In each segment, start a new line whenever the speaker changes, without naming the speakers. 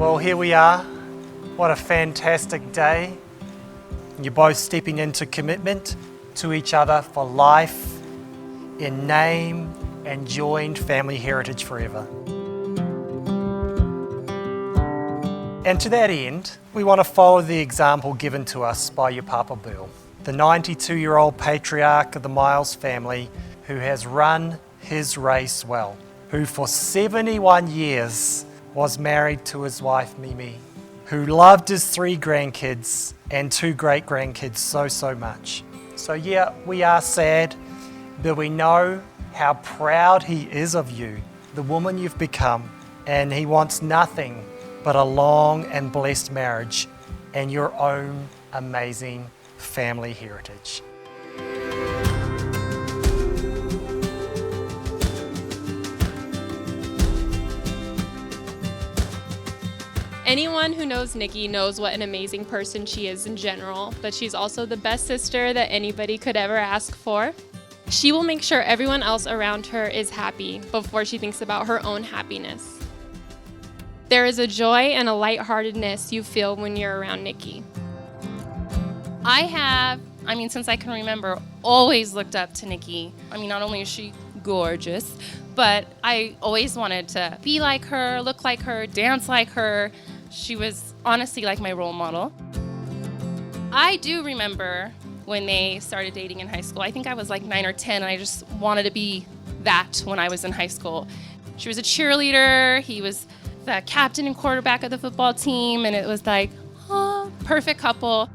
Well, here we are. What a fantastic day. You're both stepping into commitment to each other for life, in name and joined family heritage forever. And to that end, we want to follow the example given to us by your Papa Bill, the 92-year-old patriarch of the Miles family who has run his race well, who for 71 years was married to his wife Mimi, who loved his 3 grandkids and 2 great-grandkids so much. So yeah, we are sad, but we know how proud he is of you, the woman you've become, and he wants nothing but a long and blessed marriage and your own amazing family heritage.
Anyone who knows Nikki knows what an amazing person she is in general, but she's also the best sister that anybody could ever ask for. She will make sure everyone else around her is happy before she thinks about her own happiness. There is a joy and a lightheartedness you feel when you're around Nikki.
Since I can remember, always looked up to Nikki. Not only is she gorgeous, but I always wanted to be like her, look like her, dance like her. She was honestly like my role model. I do remember when they started dating in high school. I think I was like 9 or 10, and I just wanted to be that when I was in high school. She was a cheerleader, he was the captain and quarterback of the football team, and it was like, oh, perfect couple.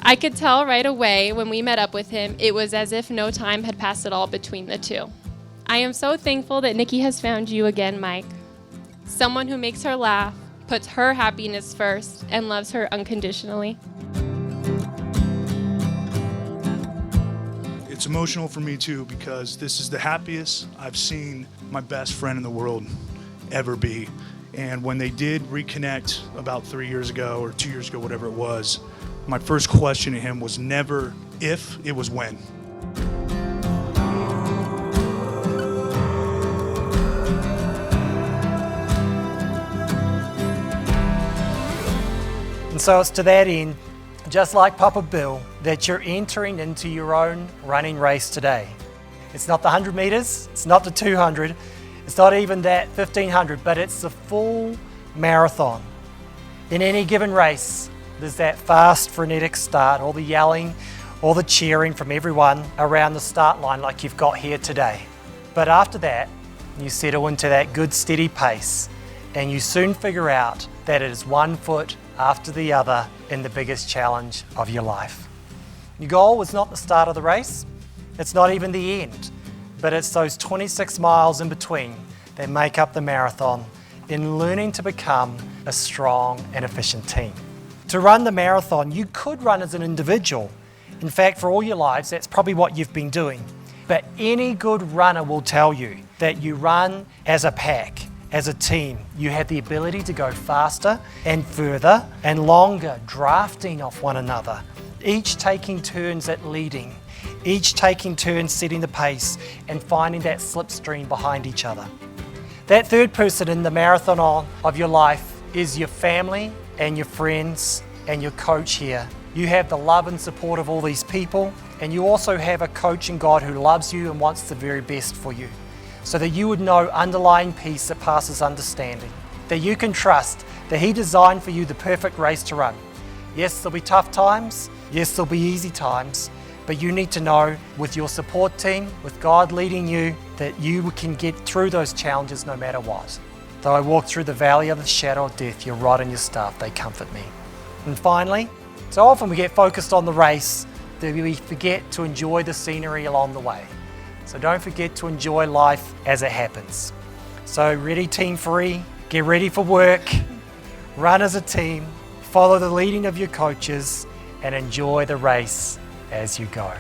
I could tell right away when we met up with him, it was as if no time had passed at all between the two. I am so thankful that Nikki has found you again, Mike. Someone who makes her laugh, puts her happiness first, and loves her unconditionally.
It's emotional for me too, because this is the happiest I've seen my best friend in the world ever be. And when they did reconnect about 3 years ago or 2 years ago, whatever it was, my first question to him was never if, it was when.
And so it's to that end, just like Papa Bill, that you're entering into your own running race today. It's not the 100 meters, it's not the 200, it's not even that 1500, but it's the full marathon. In any given race, there's that fast, frenetic start, all the yelling, all the cheering from everyone around the start line like you've got here today. But after that, you settle into that good steady pace, and you soon figure out that it is one foot after the other in the biggest challenge of your life. Your goal was not the start of the race, it's not even the end, but it's those 26 miles in between that make up the marathon in learning to become a strong and efficient team. To run the marathon, you could run as an individual. In fact, for all your lives, that's probably what you've been doing. But any good runner will tell you that you run as a pack, as a team. You have the ability to go faster and further and longer, drafting off one another, each taking turns at leading, each taking turns setting the pace and finding that slipstream behind each other. That third person in the marathon of your life is your family and your friends and your coach here. You have the love and support of all these people, and you also have a coach in God who loves you and wants the very best for you, so that you would know underlying peace that passes understanding, that you can trust that He designed for you the perfect race to run. Yes, there'll be tough times, yes, there'll be easy times, but you need to know with your support team, with God leading you, that you can get through those challenges no matter what. Though I walk through the valley of the shadow of death, your rod and your staff, they comfort me. And finally, so often we get focused on the race that we forget to enjoy the scenery along the way. So don't forget to enjoy life as it happens. So ready, Team Ferree, get ready for work, run as a team, follow the leading of your coaches, and enjoy the race as you go.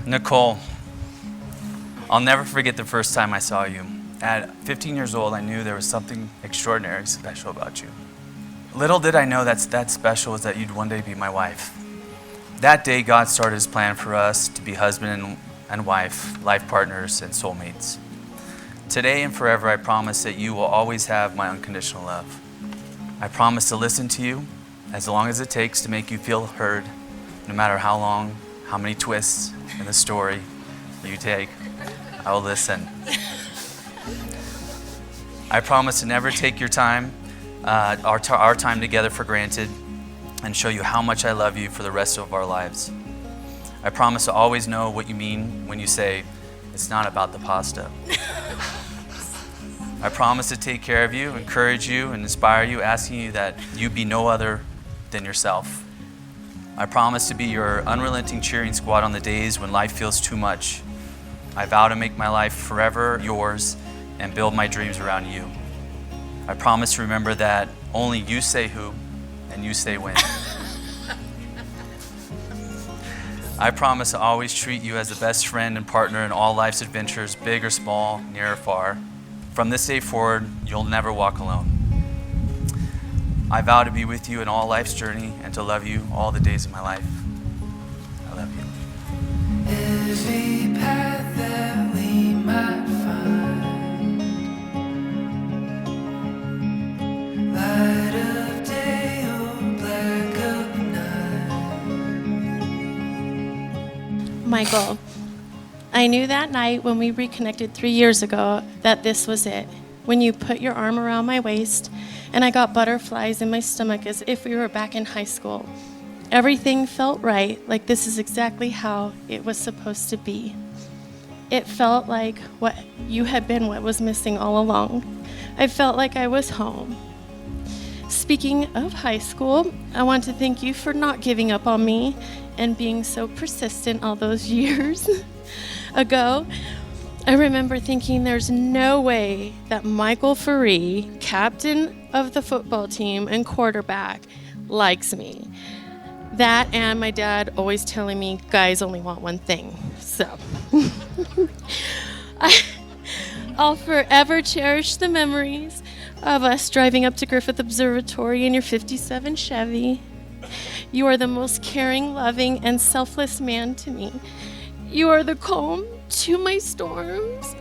Nicole, I'll never forget the first time I saw you. At 15 years old, I knew there was something extraordinary special about you. Little did I know that special was that you'd one day be my wife. That day, God started his plan for us to be husband and wife, life partners, and soulmates. Today and forever, I promise that you will always have my unconditional love. I promise to listen to you as long as it takes to make you feel heard, no matter how long, how many twists in the story you take. I will listen. I promise to never take your time, our time together for granted, and show you how much I love you for the rest of our lives. I promise to always know what you mean when you say, it's not about the pasta. I promise to take care of you, encourage you, and inspire you, asking you that you be no other than yourself. I promise to be your unrelenting cheering squad on the days when life feels too much. I vow to make my life forever yours and build my dreams around you. I promise to remember that only you say who and you say when. I promise to always treat you as the best friend and partner in all life's adventures, big or small, near or far. From this day forward, you'll never walk alone. I vow to be with you in all life's journey and to love you all the days of my life. I love you.
Every path that we might find, light of day or black of night.
Michael, I knew that night when we reconnected 3 years ago that this was it. When you put your arm around my waist and I got butterflies in my stomach as if we were back in high school. Everything felt right, like this is exactly how it was supposed to be. It felt like what was missing all along. I felt like I was home. Speaking of high school, I want to thank you for not giving up on me and being so persistent all those years ago. I remember thinking there's no way that Michael Ferree, captain of the football team and quarterback, likes me. That and my dad always telling me guys only want one thing. So I'll forever cherish the memories of us driving up to Griffith Observatory in your 57 Chevy. You are the most caring, loving, and selfless man to me. You are the calm to my storms.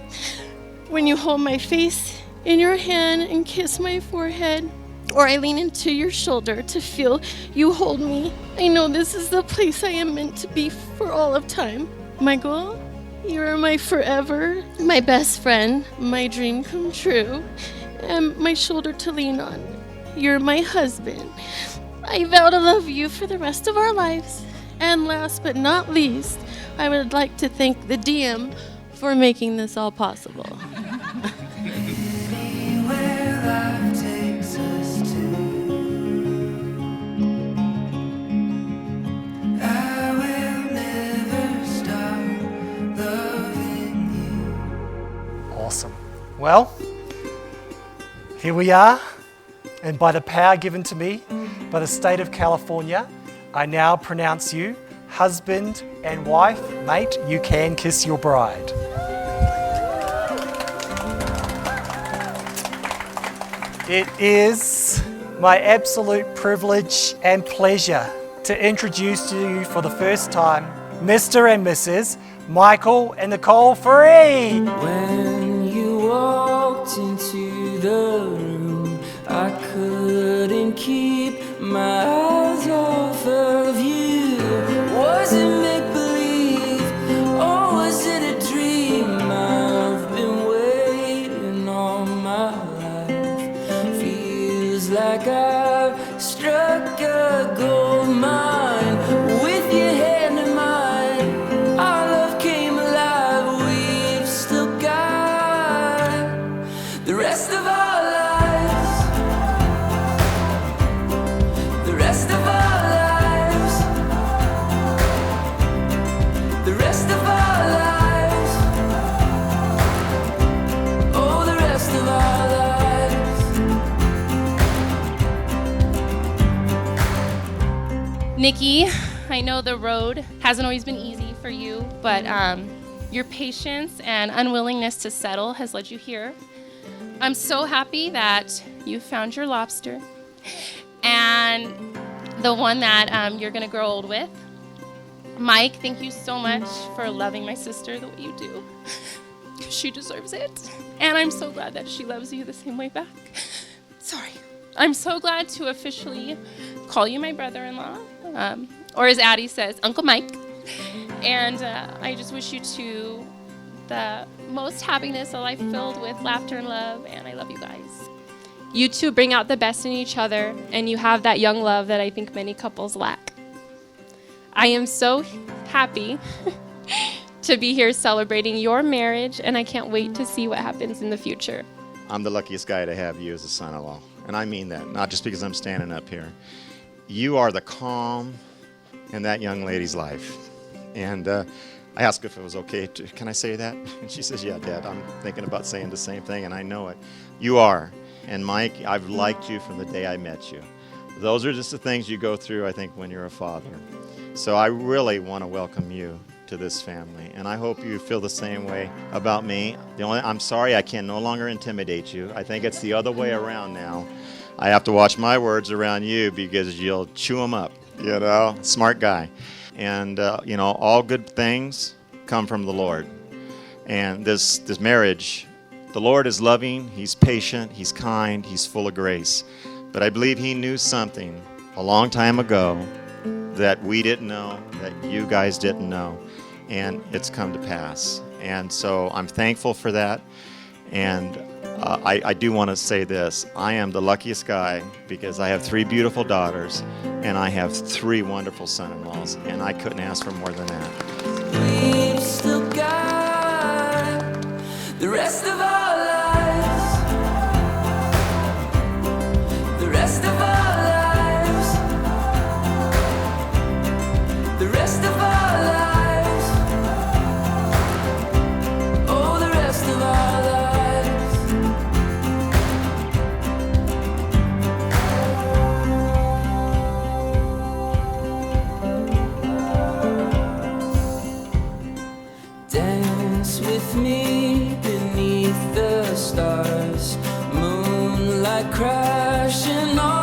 When you hold my face in your hand and kiss my forehead, or I lean into your shoulder to feel you hold me, I know this is the place I am meant to be for all of time. Michael, you are my forever, my best friend, my dream come true, and my shoulder to lean on. You're my husband. I vow to love you for the rest of our lives. And last but not least, I would like to thank the DM for making this all possible.
Anywhere life takes us to, I will never stop loving you.
Awesome. Well, here we are, and by the power given to me by the state of California, I now pronounce you husband and wife. Mate, you can kiss your bride. It is my absolute privilege and pleasure to introduce to you for the first time Mr. and Mrs. Michael and Nicole Ferree.
When you walked into the room, I couldn't keep my eyes off of you. Was it make-believe or was it a dream? I've been waiting all my life. Feels like I've struck a gold mine. With your hand in mine, our love came alive. We've still got the rest of our lives. The rest of our lives. The rest of our lives. Oh, the rest of our lives.
Nikki, I know the road hasn't always been easy for you, but your patience and unwillingness to settle has led you here. I'm so happy that you found your lobster and the one that you're gonna grow old with. Mike, thank you so much for loving my sister the way you do. She deserves it. And I'm so glad that she loves you the same way back. Sorry. I'm so glad to officially call you my brother-in-law, or as Addie says, Uncle Mike. And I just wish you two the most happiness, a life filled with laughter and love, and I love you guys.
You two bring out the best in each other, and you have that young love that I think many couples lack. I am so happy to be here celebrating your marriage, and I can't wait to see what happens in the future.
I'm the luckiest guy to have you as a son-in-law, and I mean that, not just because I'm standing up here. You are the calm in that young lady's life. And I asked her if it was okay can I say that? And she says, yeah, Dad, I'm thinking about saying the same thing, and I know it. You are. And Mike, I've liked you from the day I met you. Those are just the things you go through, I think, when you're a father. So I really want to welcome you to this family, and I hope you feel the same way about me. I'm sorry I can no longer intimidate you. I think it's the other way around now. I have to watch my words around you because you'll chew them up, you know, smart guy. And, you know, all good things come from the Lord. And this marriage, the Lord is loving, He's patient, He's kind, He's full of grace. But I believe He knew something a long time ago that we didn't know, that you guys didn't know, and it's come to pass. And so I'm thankful for that. And I do want to say this. I am the luckiest guy because I have 3 beautiful daughters and I have 3 wonderful son-in-laws, and I couldn't ask for more than that.
We've still got the rest of our lives. The rest of our lives. The rest of our lives. Oh, the rest of our lives. Dance with me beneath the stars, moonlight crashing on